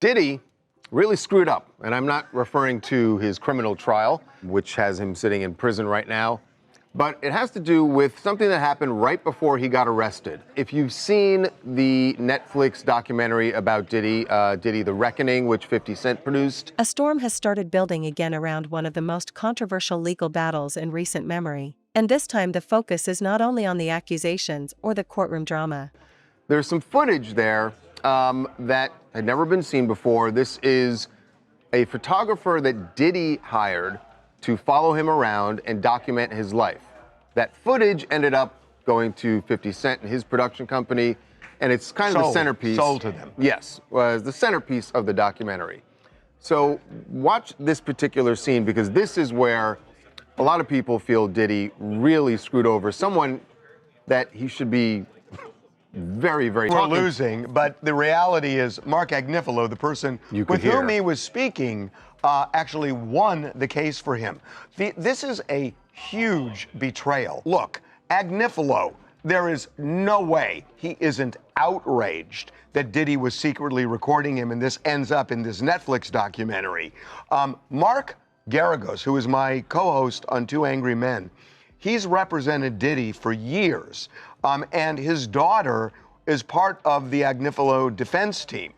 Diddy really screwed up, and I'm not referring to his criminal trial, which has him sitting in prison right now, but it has to do with something that happened right before he got arrested. If you've seen the Netflix documentary about Diddy, Diddy The Reckoning, which 50 Cent produced. A storm has started building again around one of the most controversial legal battles in recent memory. And this time the focus is not only on the accusations or the courtroom drama. There's some footage there that had never been seen before. This is a photographer that Diddy hired to follow him around and document his life. That footage ended up going to 50 Cent and his production company, and it's kind of the centerpiece. Sold to them. Yes, was the centerpiece of the documentary. So watch this particular scene, because this is where a lot of people feel Diddy really screwed over someone that he should be very, very... We're losing, but the reality is Mark Agnifilo, the person with whom he was speaking, actually won the case for him. This is a huge betrayal. Look, Agnifilo, there is no way he isn't outraged that Diddy was secretly recording him, and this ends up in this Netflix documentary. Mark Garagos, who is my co-host on Two Angry Men, he's represented Diddy for years, and his daughter is part of the Agnifilo defense team.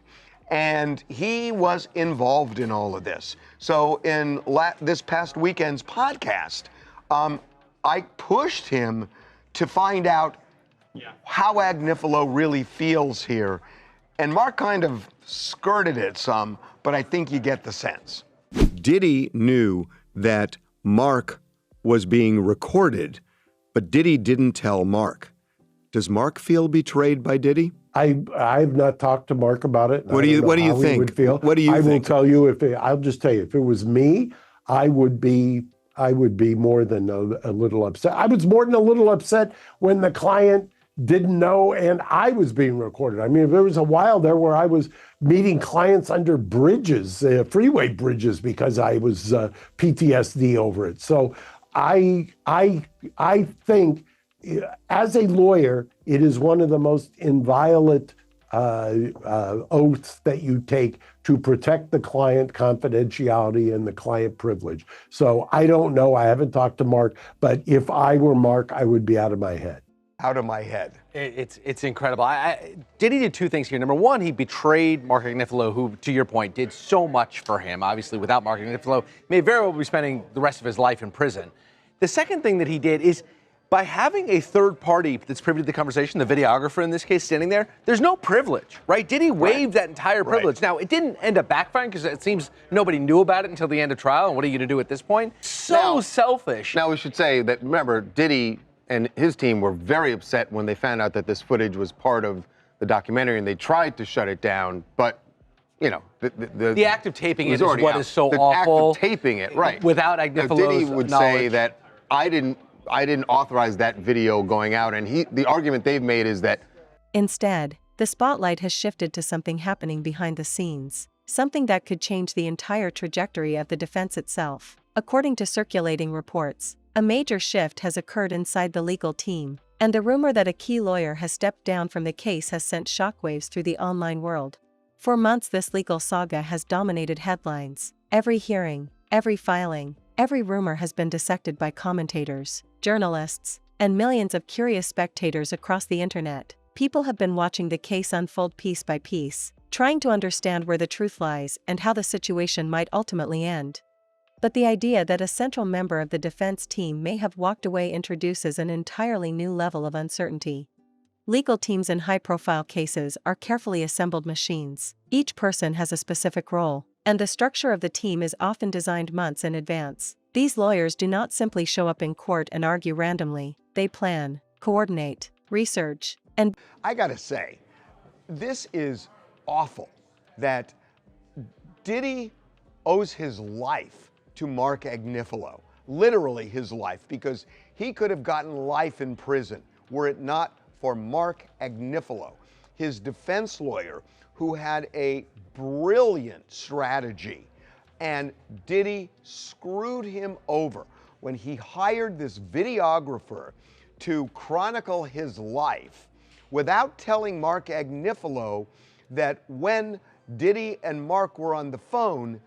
And he was involved in all of this. So in this past weekend's podcast, I pushed him to find out how Agnifilo really feels here. And Mark kind of skirted it some, but I think you get the sense. Diddy knew that Mark was being recorded, but Diddy didn't tell Mark. Does Mark feel betrayed by Diddy? I've not talked to Mark about it. What do you think? Would feel. What do you think? I will tell you, I'll just tell you, if it was me, I would be more than a little upset. I was more than a little upset when the client didn't know and I was being recorded. I mean, there was a while there where I was meeting clients under bridges, freeway bridges, because I was PTSD over it. So I think, as a lawyer, it is one of the most inviolate oaths that you take to protect the client confidentiality and the client privilege. So I don't know. I haven't talked to Mark, but if I were Mark, I would be out of my head. Out of my head. It's incredible. Diddy did two things here. Number one, he betrayed Mark Agnifilo, who, to your point, did so much for him. Obviously, without Mark Agnifilo, may very well be spending the rest of his life in prison. The second thing that he did is, by having a third party that's privy to the conversation, the videographer in this case standing there, there's no privilege, right? Diddy waived that entire privilege. Now, it didn't end up backfiring because it seems nobody knew about it until the end of trial. And what are you going to do at this point? So selfish. Now, we should say that, remember, Diddy and his team were very upset when they found out that this footage was part of the documentary, and they tried to shut it down, but, you know, the act of taping it is what out. is so the awful. Act of taping it, right. Without Agnifilo's Diddy would knowledge. say that I didn't authorize that video going out, and the argument they've made is that instead, the spotlight has shifted to something happening behind the scenes, something that could change the entire trajectory of the defense itself. According to circulating reports, a major shift has occurred inside the legal team, and the rumor that a key lawyer has stepped down from the case has sent shockwaves through the online world. For months, this legal saga has dominated headlines. Every hearing, every filing, every rumor has been dissected by commentators, journalists, and millions of curious spectators across the internet. People have been watching the case unfold piece by piece, trying to understand where the truth lies and how the situation might ultimately end. But the idea that a central member of the defense team may have walked away introduces an entirely new level of uncertainty. Legal teams in high-profile cases are carefully assembled machines. Each person has a specific role, and the structure of the team is often designed months in advance. These lawyers do not simply show up in court and argue randomly. They plan, coordinate, research, and... I gotta say, this is awful that Diddy owes his life to Mark Agnifilo, literally his life, because he could have gotten life in prison were it not for Mark Agnifilo, his defense lawyer, who had a brilliant strategy. And Diddy screwed him over when he hired this videographer to chronicle his life without telling Mark Agnifilo that when Diddy and Mark were on the phone,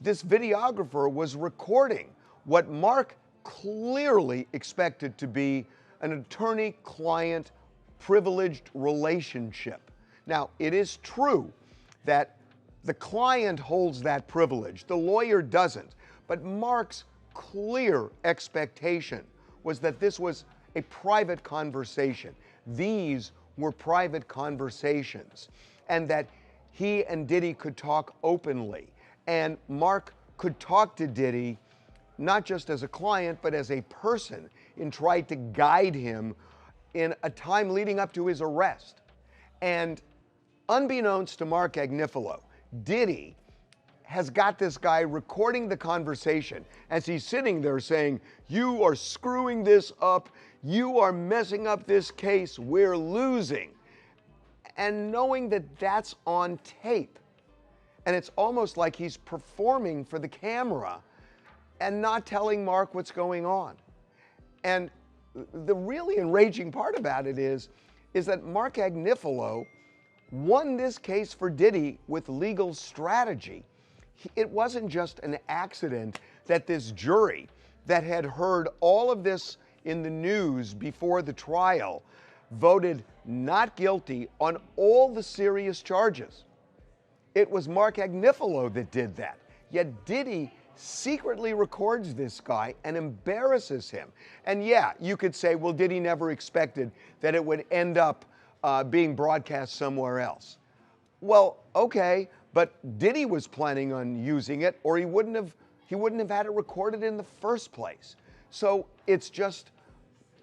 this videographer was recording what Mark clearly expected to be an attorney-client privileged relationship. Now, it is true that the client holds that privilege, the lawyer doesn't, but Mark's clear expectation was that this was a private conversation. These were private conversations, and that he and Diddy could talk openly, and Mark could talk to Diddy not just as a client, but as a person, and tried to guide him in a time leading up to his arrest. And unbeknownst to Mark Agnifilo, Diddy has got this guy recording the conversation as he's sitting there saying, "You are screwing this up. You are messing up this case. We're losing." And knowing that that's on tape. And it's almost like he's performing for the camera and not telling Mark what's going on. And the really enraging part about it is that Mark Agnifilo won this case for Diddy with legal strategy. It wasn't just an accident that this jury that had heard all of this in the news before the trial voted not guilty on all the serious charges. It was Mark Agnifilo that did that. Yet Diddy secretly records this guy and embarrasses him. And yeah, you could say, well, Diddy never expected that it would end up being broadcast somewhere else. Well, okay, but Diddy was planning on using it, or he wouldn't have had it recorded in the first place. So it's just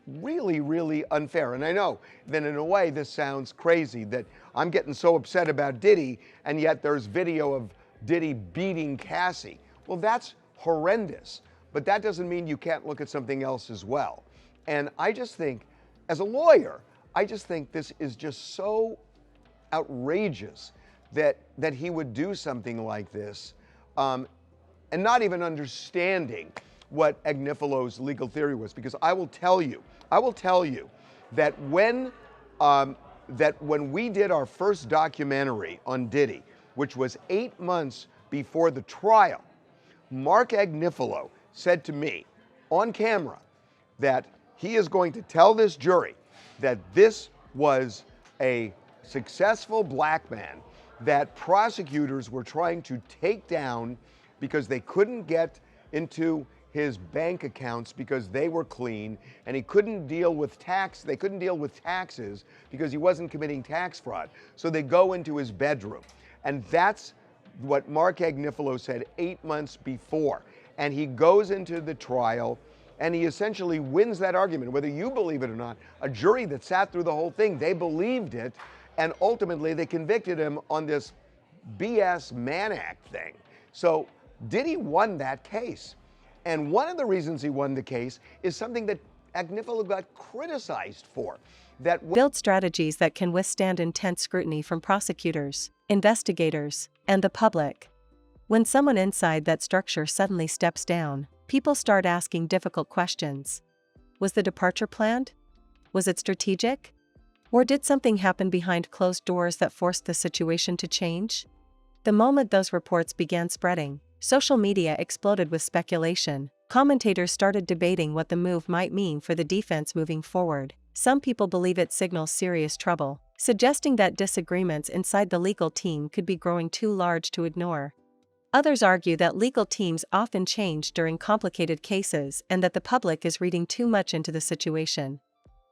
really, really unfair. And I know that in a way this sounds crazy, that I'm getting so upset about Diddy, and yet there's video of Diddy beating Cassie. Well, that's horrendous, but that doesn't mean you can't look at something else as well. And I just think, as a lawyer, I just think this is just so outrageous that he would do something like this, and not even understanding what Agnifilo's legal theory was. Because I will tell you that when we did our first documentary on Diddy, which was 8 months before the trial, Mark Agnifilo said to me on camera that he is going to tell this jury that this was a successful black man that prosecutors were trying to take down because they couldn't get into his bank accounts because they were clean, and he couldn't deal with they couldn't deal with taxes because he wasn't committing tax fraud. So they go into his bedroom. And that's what Mark Agnifilo said 8 months before. And he goes into the trial and he essentially wins that argument. Whether you believe it or not, a jury that sat through the whole thing, they believed it, and ultimately they convicted him on this BS Mann Act thing. So Diddy won that case. And one of the reasons he won the case is something that Agnifilo got criticized for. Build strategies that can withstand intense scrutiny from prosecutors, investigators, and the public. When someone inside that structure suddenly steps down, people start asking difficult questions. Was the departure planned? Was it strategic? Or did something happen behind closed doors that forced the situation to change? The moment those reports began spreading, social media exploded with speculation. Commentators started debating what the move might mean for the defense moving forward. Some people believe it signals serious trouble, suggesting that disagreements inside the legal team could be growing too large to ignore. Others argue that legal teams often change during complicated cases and that the public is reading too much into the situation.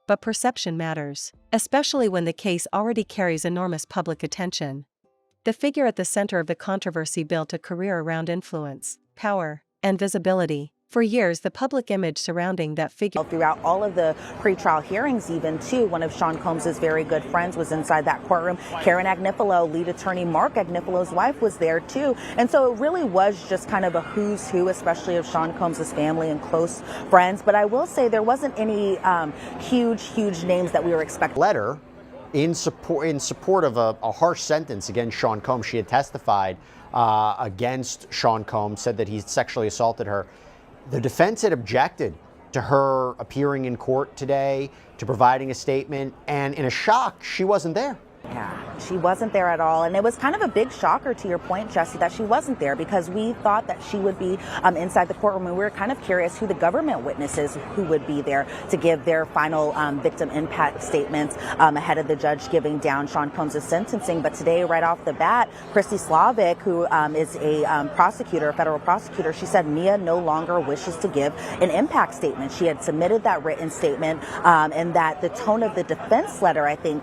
But perception matters, especially when the case already carries enormous public attention. The figure at the center of the controversy built a career around influence, power, and visibility. For years, the public image surrounding that figure. Throughout all of the pretrial hearings, even too, one of Sean Combs' very good friends was inside that courtroom. Karen Agnifilo, lead attorney Mark Agnifilo's wife, was there too. And so it really was just kind of a who's who, especially of Sean Combs' family and close friends. But I will say there wasn't any huge names that we were expecting. Letter in support of a harsh sentence against Sean Combs. She had testified against Sean Combs, said that he sexually assaulted her. The defense had objected to her appearing in court today, to providing a statement, and in a shock, she wasn't there. Yeah, she wasn't there at all. And it was kind of a big shocker, to your point, Jesse, that she wasn't there, because we thought that she would be inside the courtroom. And we were kind of curious who the government witnesses who would be there to give their final victim impact statements ahead of the judge giving down Sean Combs' sentencing. But today, right off the bat, Christy Slavic, who is a prosecutor, a federal prosecutor, she said Mia no longer wishes to give an impact statement. She had submitted that written statement, and that the tone of the defense letter, I think,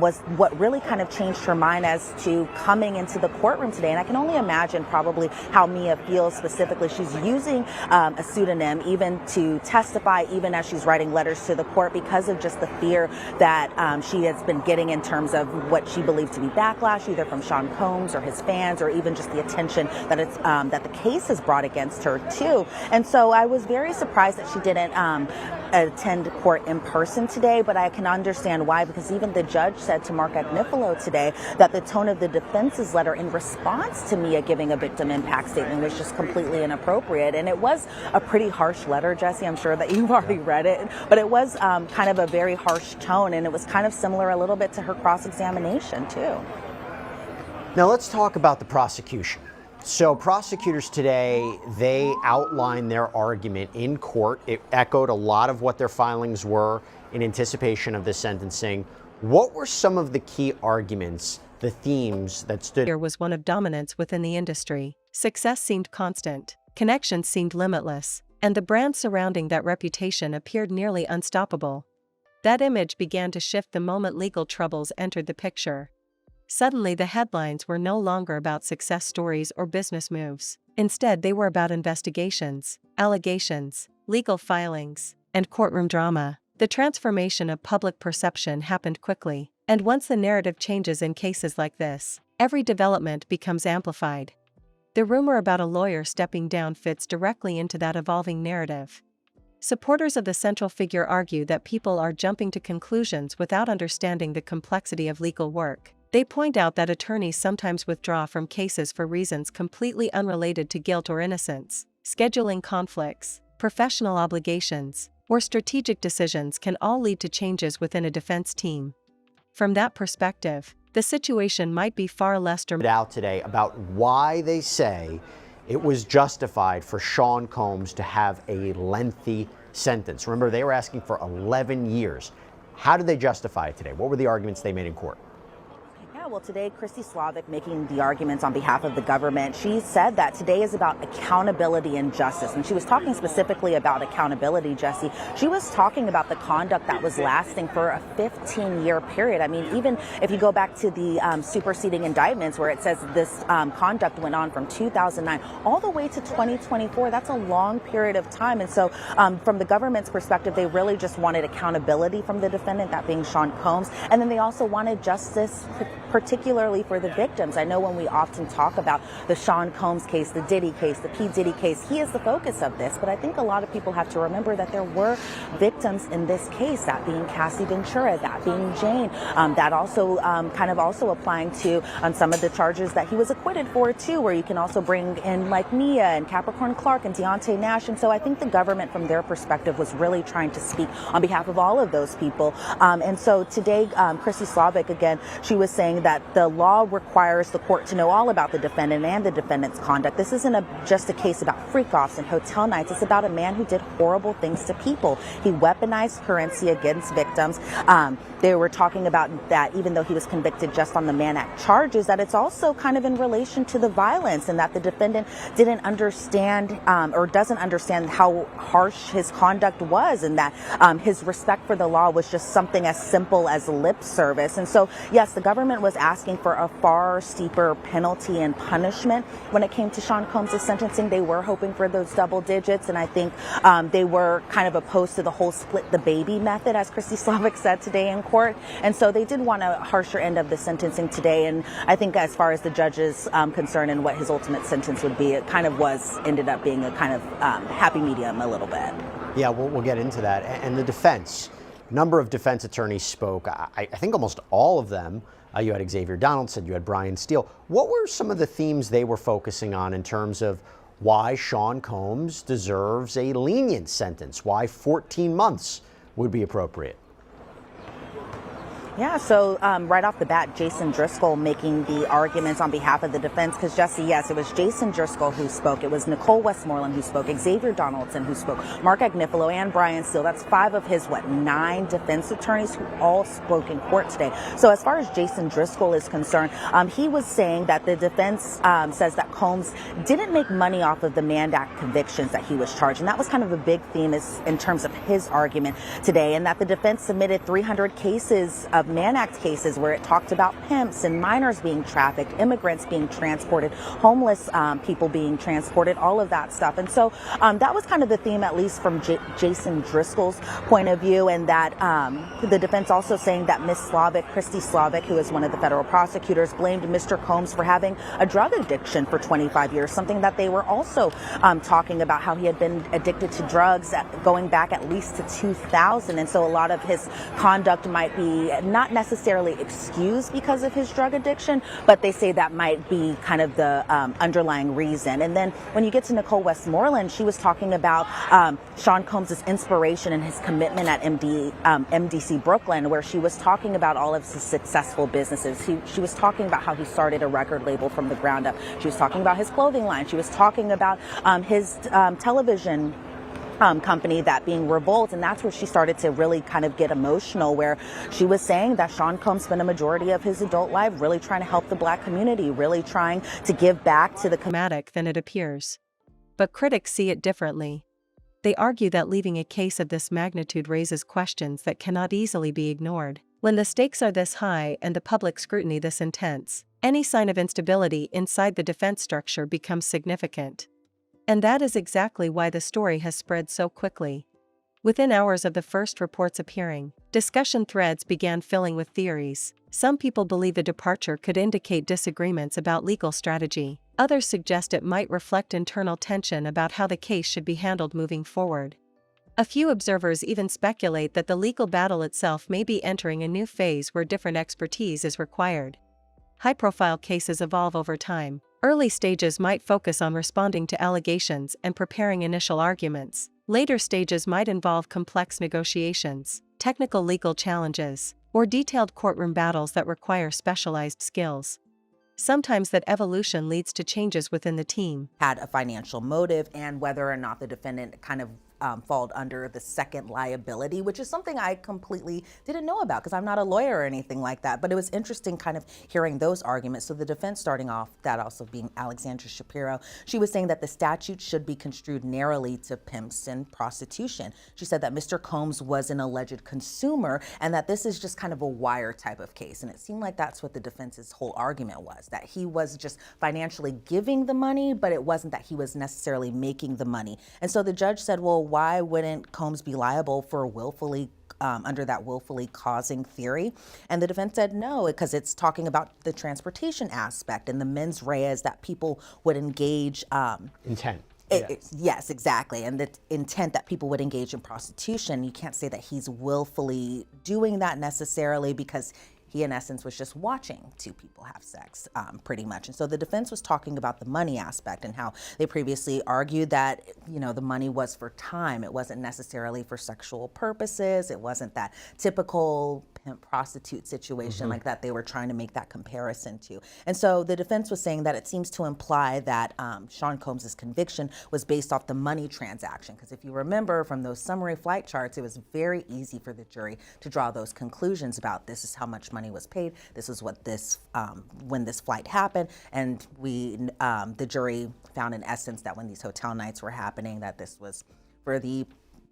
was what really kind of changed her mind as to coming into the courtroom today. And I can only imagine probably how Mia feels specifically. She's using a pseudonym even to testify, even as she's writing letters to the court, because of just the fear that she has been getting in terms of what she believes to be backlash, either from Sean Combs or his fans, or even just the attention that it's that the case has brought against her too. And so I was very surprised that she didn't attend court in person today, but I can understand why, because even the judge said to Mark Agnifilo today that the tone of the defense's letter in response to Mia giving a victim impact statement was just completely inappropriate. And it was a pretty harsh letter, Jesse. I'm sure that you've already read it, but it was kind of a very harsh tone, and it was kind of similar a little bit to her cross-examination too. Now let's talk about the prosecution. So prosecutors today, they outlined their argument in court. It echoed a lot of what their filings were in anticipation of the sentencing. What were some of the key arguments, the themes that stood? Here was one of dominance within the industry. Success seemed constant, connections seemed limitless, and the brand surrounding that reputation appeared nearly unstoppable. That image began to shift the moment legal troubles entered the picture. Suddenly, the headlines were no longer about success stories or business moves. Instead, they were about investigations, allegations, legal filings, and courtroom drama. The transformation of public perception happened quickly, and once the narrative changes in cases like this, every development becomes amplified. The rumor about a lawyer stepping down fits directly into that evolving narrative. Supporters of the central figure argue that people are jumping to conclusions without understanding the complexity of legal work. They point out that attorneys sometimes withdraw from cases for reasons completely unrelated to guilt or innocence. Scheduling conflicts, professional obligations, or strategic decisions can all lead to changes within a defense team. From that perspective, the situation might be far less dramatic. Out today about why they say it was justified for Sean Combs to have a lengthy sentence. Remember, they were asking for 11 years. How did they justify it today? What were the arguments they made in court? Well, today, Christy Slavic, making the arguments on behalf of the government, she said that today is about accountability and justice. And she was talking specifically about accountability, Jesse. She was talking about the conduct that was lasting for a 15-year period. I mean, even if you go back to the superseding indictments where it says this conduct went on from 2009 all the way to 2024, that's a long period of time. And so from the government's perspective, they really just wanted accountability from the defendant, that being Sean Combs. And then they also wanted justice, particularly for the victims. I know when we often talk about the Sean Combs case, the Diddy case, the P. Diddy case, he is the focus of this. But I think a lot of people have to remember that there were victims in this case, that being Cassie Ventura, that being Jane, that also kind of also applying to some of the charges that he was acquitted for too, where you can also bring in like Mia and Capricorn Clark and Deontay Nash. And so I think the government from their perspective was really trying to speak on behalf of all of those people. And so today, Christy Slavic, again, she was saying that the law requires the court to know all about the defendant and the defendant's conduct. This isn't just a case about freak-offs and hotel nights. It's about a man who did horrible things to people. He weaponized currency against victims. They were talking about that even though he was convicted just on the Mann Act charges, that it's also kind of in relation to the violence, and that the defendant didn't understand or doesn't understand how harsh his conduct was, and that his respect for the law was just something as simple as lip service. And so, yes, the government was asking for a far steeper penalty and punishment when it came to Sean Combs' sentencing. They were hoping for those double digits, and I think they were kind of opposed to the whole split the baby method, as Christy Slavic said today in court. And so they did want a harsher end of the sentencing today. And I think as far as the judge is concerned and what his ultimate sentence would be, it kind of ended up being a kind of happy medium a little bit. Yeah, we'll get into that. And the defense, number of defense attorneys spoke. I think almost all of them. You had Xavier Donaldson, you had Brian Steele. What were some of the themes they were focusing on in terms of why Sean Combs deserves a lenient sentence, why 14 months would be appropriate? Yeah, so right off the bat, Jason Driscoll making the arguments on behalf of the defense, because Jesse, yes, it was Jason Driscoll who spoke. It was Nicole Westmoreland who spoke, Xavier Donaldson who spoke, Mark Agnifilo and Brian Steele. That's 5 of his, 9 defense attorneys who all spoke in court today. So as far as Jason Driscoll is concerned, he was saying that the defense says that Combs didn't make money off of the Mann Act convictions that he was charged. And that was kind of a big theme in terms of his argument today, and that the defense submitted 300 cases of Mann Act cases where it talked about pimps and minors being trafficked, immigrants being transported, homeless people being transported, all of that stuff. And so that was kind of the theme, at least from Jason Driscoll's point of view, and that the defense also saying that Miss Slavic, Christy Slavic, who is one of the federal prosecutors, blamed Mr. Combs for having a drug addiction for 25 years, something that they were also talking about, how he had been addicted to drugs going back at least to 2000. And so a lot of his conduct might be not necessarily excused because of his drug addiction, but they say that might be kind of the underlying reason. And then when you get to Nicole Westmoreland, she was talking about Sean Combs' inspiration and his commitment at MDC Brooklyn, where she was talking about all of his successful businesses. She was talking about how he started a record label from the ground up. She was talking about his clothing line. She was talking about his television company, that being Revolt, and that's where she started to really kind of get emotional, where she was saying that Sean Combs spent a majority of his adult life really trying to help the Black community, really trying to give back to the dramatic than it appears. But critics see it differently. They argue that leaving a case of this magnitude raises questions that cannot easily be ignored. When the stakes are this high and the public scrutiny this intense, any sign of instability inside the defense structure becomes significant. And that is exactly why the story has spread so quickly. Within hours of the first reports appearing, discussion threads began filling with theories. Some people believe the departure could indicate disagreements about legal strategy. Others suggest it might reflect internal tension about how the case should be handled moving forward. A few observers even speculate that the legal battle itself may be entering a new phase where different expertise is required. High-profile cases evolve over time. Early stages might focus on responding to allegations and preparing initial arguments. Later stages might involve complex negotiations, technical legal challenges, or detailed courtroom battles that require specialized skills. Sometimes that evolution leads to changes within the team. Had a financial motive, and whether or not the defendant kind of fall under the second liability, which is something I completely didn't know about because I'm not a lawyer or anything like that. But it was interesting kind of hearing those arguments. So the defense, starting off, that also being Alexandra Shapiro, she was saying that the statute should be construed narrowly to pimps and prostitution. She said that Mr. Combs was an alleged consumer and that this is just kind of a wire type of case. And it seemed like that's what the defense's whole argument was, that he was just financially giving the money, but it wasn't that he was necessarily making the money. And so the judge said, well, why wouldn't Combs be liable for willfully under that willfully causing theory? And the defense said no, because it's talking about the transportation aspect and the mens reas that people would engage. Intent. Yes, exactly. And the intent that people would engage in prostitution. You can't say that he's willfully doing that necessarily, because he, in essence, was just watching two people have sex, pretty much. And so the defense was talking about the money aspect and how they previously argued that, you know, the money was for time. It wasn't necessarily for sexual purposes. It wasn't that typical pimp prostitute situation like that they were trying to make that comparison to. And so the defense was saying that it seems to imply that Sean Combs' conviction was based off the money transaction. Because if you remember from those summary flight charts, it was very easy for the jury to draw those conclusions about this is how much money was paid, this is what this when this flight happened, and the jury found in essence that when these hotel nights were happening, that this was for the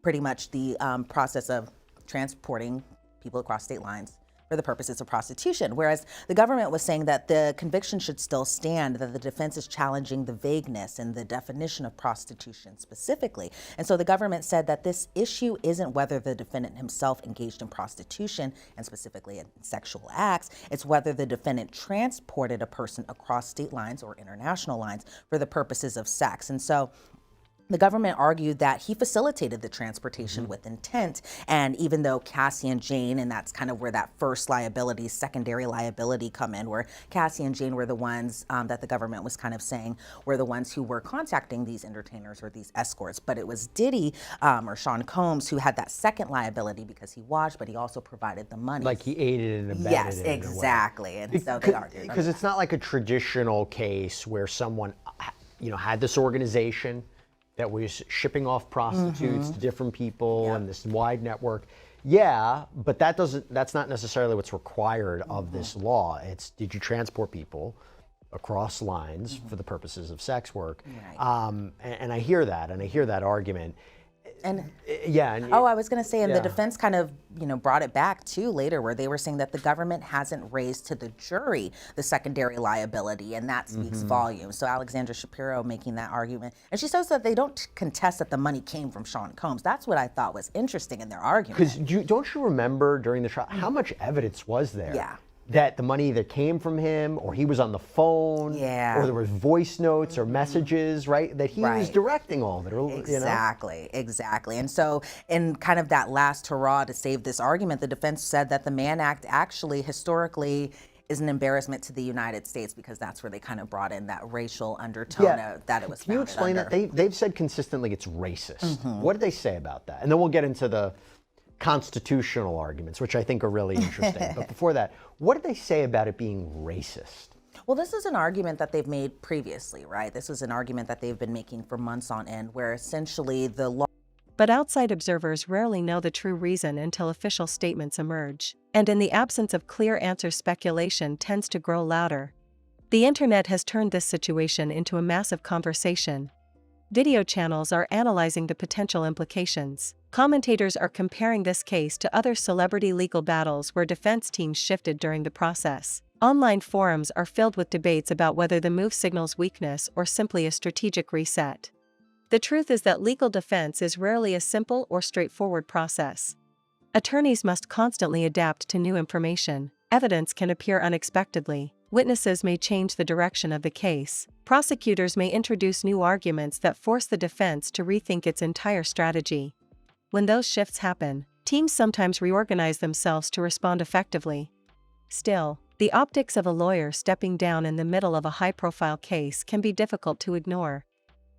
pretty much the process of transporting people across state lines for the purposes of prostitution. Whereas the government was saying that the conviction should still stand, that the defense is challenging the vagueness and the definition of prostitution specifically. And so the government said that this issue isn't whether the defendant himself engaged in prostitution and specifically in sexual acts, it's whether the defendant transported a person across state lines or international lines for the purposes of sex. And so The government argued that he facilitated the transportation with intent. And even though Cassie and Jane, and that's kind of where that first liability, secondary liability come in, where Cassie and Jane were the ones that the government was kind of saying were the ones who were contacting these entertainers or these escorts. But it was Diddy or Sean Combs who had that second liability because he watched, but he also provided the money. Like he aided and abetted Yes, it in a way. exactly. And so they argued. Because it's not like a traditional case where someone, had this organization that was shipping off prostitutes to different people and this wide network. Yeah, but that's not necessarily what's required of this law. It's, did you transport people across lines for the purposes of sex work? Right. And I hear that, and I hear that argument. And I was going to say, and the defense kind of, brought it back too later, where they were saying that the government hasn't raised to the jury the secondary liability, and that speaks volumes. So Alexandra Shapiro making that argument, and she says that they don't contest that the money came from Sean Combs. That's what I thought was interesting in their argument. Because don't you remember during the trial how much evidence was there? Yeah. That the money either came from him, or he was on the phone, or there were voice notes or messages, right? That he was directing all of it. Exactly. And so in kind of that last hurrah to save this argument, the defense said that the Mann Act actually historically is an embarrassment to the United States, because that's where they kind of brought in that racial undertone that it was. Can you explain that? They've said consistently it's racist. What did they say about that? And then we'll get into the constitutional arguments, which I think are really interesting. But before that, what did they say about it being racist? Well, this is an argument that they've made previously, right? This was an argument that they've been making for months on end, where essentially the law. But outside observers rarely know the true reason until official statements emerge. And in the absence of clear answers, speculation tends to grow louder. The internet has turned this situation into a massive conversation. Video channels are analyzing the potential implications. Commentators are comparing this case to other celebrity legal battles where defense teams shifted during the process. Online forums are filled with debates about whether the move signals weakness or simply a strategic reset. The truth is that legal defense is rarely a simple or straightforward process. Attorneys must constantly adapt to new information. Evidence can appear unexpectedly. Witnesses may change the direction of the case. Prosecutors may introduce new arguments that force the defense to rethink its entire strategy. When those shifts happen, teams sometimes reorganize themselves to respond effectively. Still, the optics of a lawyer stepping down in the middle of a high-profile case can be difficult to ignore.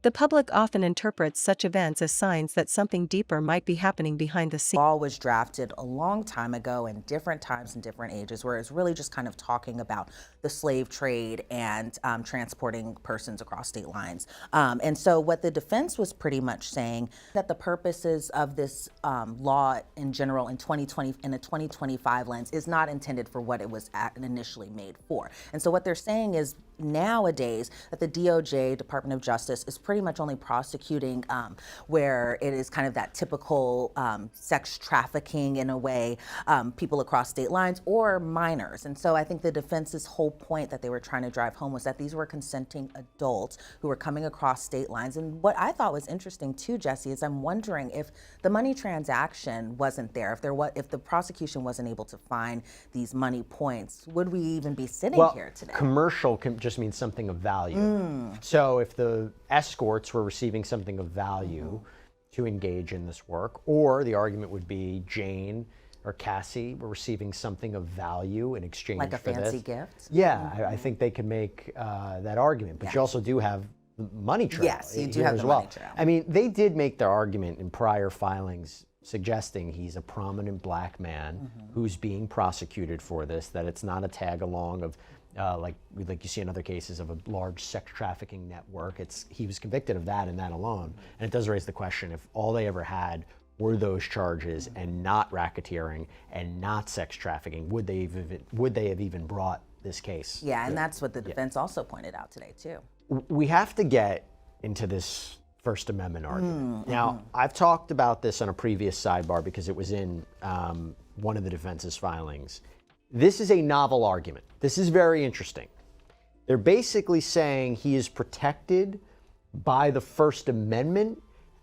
The public often interprets such events as signs that something deeper might be happening behind the scenes. The law was drafted a long time ago in different times and different ages, where it's really just kind of talking about the slave trade and transporting persons across state lines. And so what the defense was pretty much saying that the purposes of this law in general in 2020, in a 2025 lens, is not intended for what it was initially made for. And so what they're saying is nowadays that the DOJ, Department of Justice, is pretty much only prosecuting where it is kind of that typical sex trafficking in a way, people across state lines or minors. And so I think the defense's whole point that they were trying to drive home was that these were consenting adults who were coming across state lines. And what I thought was interesting too, Jesse, is I'm wondering if the money transaction wasn't there, if the prosecution wasn't able to find these money points, would we even be sitting here today? Commercial can just mean something of value. So if the escorts were receiving something of value to engage in this work, or the argument would be Jane or Cassie were receiving something of value in exchange like a for fancy this. gift? Yeah, I think they can make that argument. But you also do have the money trail. Yes, you do have the money trail. I mean, they did make their argument in prior filings suggesting he's a prominent black man who's being prosecuted for this, that it's not a tag along of like you see in other cases of a large sex trafficking network. He was convicted of that and that alone. And it does raise the question, if all they ever had were those charges and not racketeering and not sex trafficking, would they have even brought this case? Yeah, and that's what the defense also pointed out today too. We have to get into this First Amendment argument. Now, I've talked about this on a previous sidebar because it was in one of the defense's filings. This is a novel argument. This is very interesting. They're basically saying he is protected by the First Amendment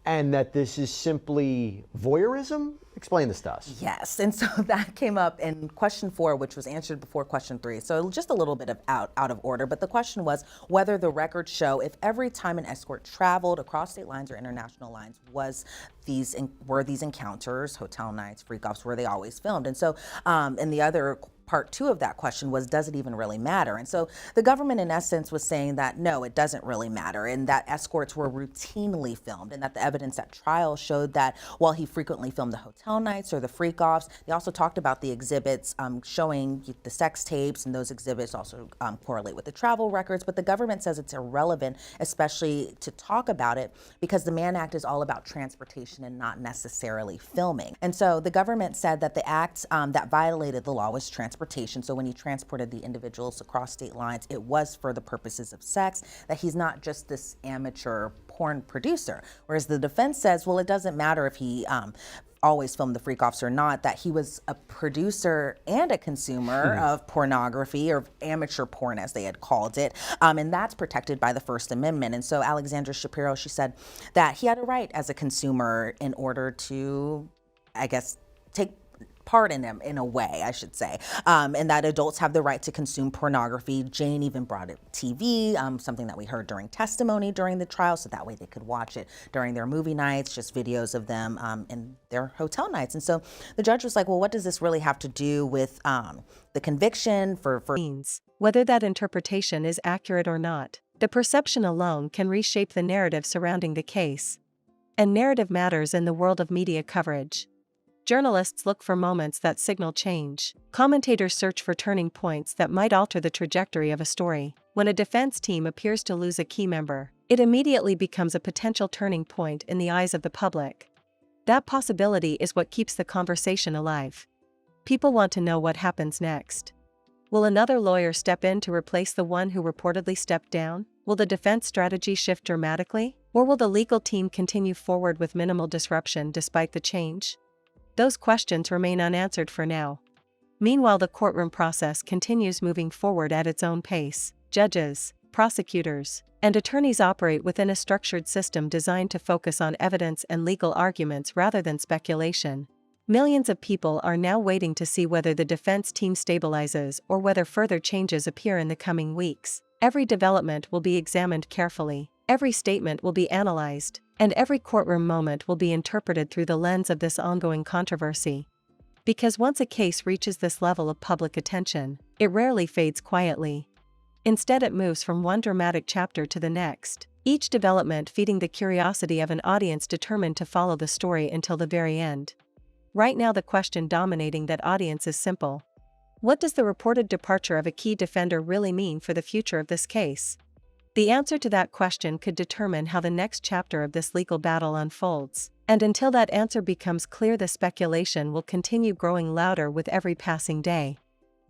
and that this is simply voyeurism? Explain this to us. Yes, and so that came up in question 4, which was answered before question 3. So just a little bit of out of order, but the question was whether the records show if every time an escort traveled across state lines or international lines were these encounters, hotel nights, freak-offs, were they always filmed? And so, and the other part 2 of that question was, does it even really matter? And so the government, in essence, was saying that no, it doesn't really matter, and that escorts were routinely filmed, and that the evidence at trial showed that while he frequently filmed the hotel nights or the freak-offs, they also talked about the exhibits showing the sex tapes, and those exhibits also correlate with the travel records. But the government says it's irrelevant, especially to talk about it, because the Mann Act is all about transportation and not necessarily filming. And so the government said that the act that violated the law was transportation. So when he transported the individuals across state lines, it was for the purposes of sex, that he's not just this amateur porn producer. Whereas the defense says, well, it doesn't matter if he always filmed the freak-offs or not, that he was a producer and a consumer of pornography, or amateur porn as they had called it, and that's protected by the First Amendment. And so Alexandra Shapiro, she said that he had a right as a consumer in order to, I guess, take part in them, in a way, I should say, and that adults have the right to consume pornography. Jane even brought it TV, something that we heard during testimony during the trial, so that way they could watch it during their movie nights, just videos of them in their hotel nights. And so the judge was like, well, what does this really have to do with the conviction for means? Whether that interpretation is accurate or not, the perception alone can reshape the narrative surrounding the case. And narrative matters in the world of media coverage. Journalists look for moments that signal change. Commentators search for turning points that might alter the trajectory of a story. When a defense team appears to lose a key member, it immediately becomes a potential turning point in the eyes of the public. That possibility is what keeps the conversation alive. People want to know what happens next. Will another lawyer step in to replace the one who reportedly stepped down? Will the defense strategy shift dramatically? Or will the legal team continue forward with minimal disruption despite the change? Those questions remain unanswered for now. Meanwhile, the courtroom process continues moving forward at its own pace. Judges, prosecutors, and attorneys operate within a structured system designed to focus on evidence and legal arguments rather than speculation. Millions of people are now waiting to see whether the defense team stabilizes or whether further changes appear in the coming weeks. Every development will be examined carefully. Every statement will be analyzed, and every courtroom moment will be interpreted through the lens of this ongoing controversy. Because once a case reaches this level of public attention, it rarely fades quietly. Instead, it moves from one dramatic chapter to the next, each development feeding the curiosity of an audience determined to follow the story until the very end. Right now, the question dominating that audience is simple. What does the reported departure of a key defender really mean for the future of this case? The answer to that question could determine how the next chapter of this legal battle unfolds. And until that answer becomes clear, the speculation will continue growing louder with every passing day.